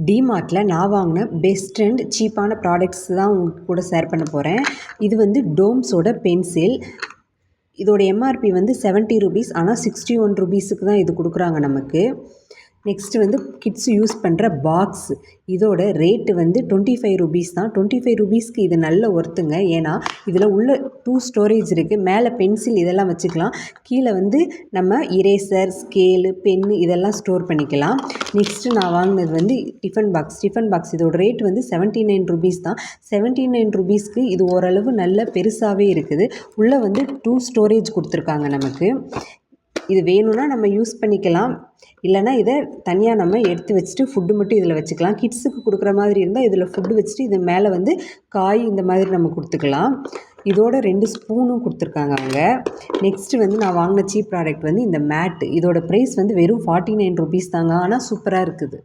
டிமார்ட்டில் நான் வாங்கின best and சீப்பான ப்ராடக்ட்ஸ் தான் உங்க கூட ஷேர் பண்ண போகிறேன். இது வந்து டோம்ஸோட பென்சில். இதோட எம்ஆர்பி வந்து 70 ரூபீஸ். ஆனால் 61 ரூபீஸுக்கு தான் இது கொடுக்குறாங்க நமக்கு. நெக்ஸ்ட்டு வந்து கிட்ஸ் யூஸ் பண்ணுற பாக்ஸ். இதோட ரேட்டு வந்து 25 ரூபீஸ் தான். 25 ரூபீஸ்க்கு இது நல்ல ஒர்த்துங்க. ஏன்னா இதில் உள்ள 2 ஸ்டோரேஜ் இருக்குது. மேலே பென்சில் இதெல்லாம் வச்சுக்கலாம். கீழே வந்து நம்ம இரேசர், ஸ்கேலு, பென்னு இதெல்லாம் ஸ்டோர் பண்ணிக்கலாம். நெக்ஸ்ட்டு நான் வாங்கினது வந்து டிஃபன் பாக்ஸ். இதோட ரேட் வந்து 79 ரூபீஸ் தான். 79 ரூபீஸ்க்கு இது ஓரளவு நல்ல பெருசாகவே இருக்குது. உள்ளே வந்து 2 ஸ்டோரேஜ் கொடுத்துருக்காங்க நமக்கு. இது வேணும்னா நம்ம யூஸ் பண்ணிக்கலாம். இல்லைனா இதை தனியாக நம்ம எடுத்து வச்சுட்டு ஃபுட்டு மட்டும் இதில் வச்சுக்கலாம். கிட்ஸுக்கு கொடுக்குற மாதிரி இருந்தால் இதில் ஃபுட்டு வச்சுட்டு இது மேலே வந்து காய் இந்த மாதிரி நம்ம கொடுத்துக்கலாம். இதோட 2 ஸ்பூனும் கொடுத்துருக்காங்க அவங்க. நெக்ஸ்ட்டு வந்து நான் வாங்கின சீப் ப்ராடக்ட் வந்து இந்த மேட்டு. இதோட ப்ரைஸ் வந்து வெறும் 49 ரூபீஸ் தாங்க. ஆனால் சூப்பராக இருக்குது.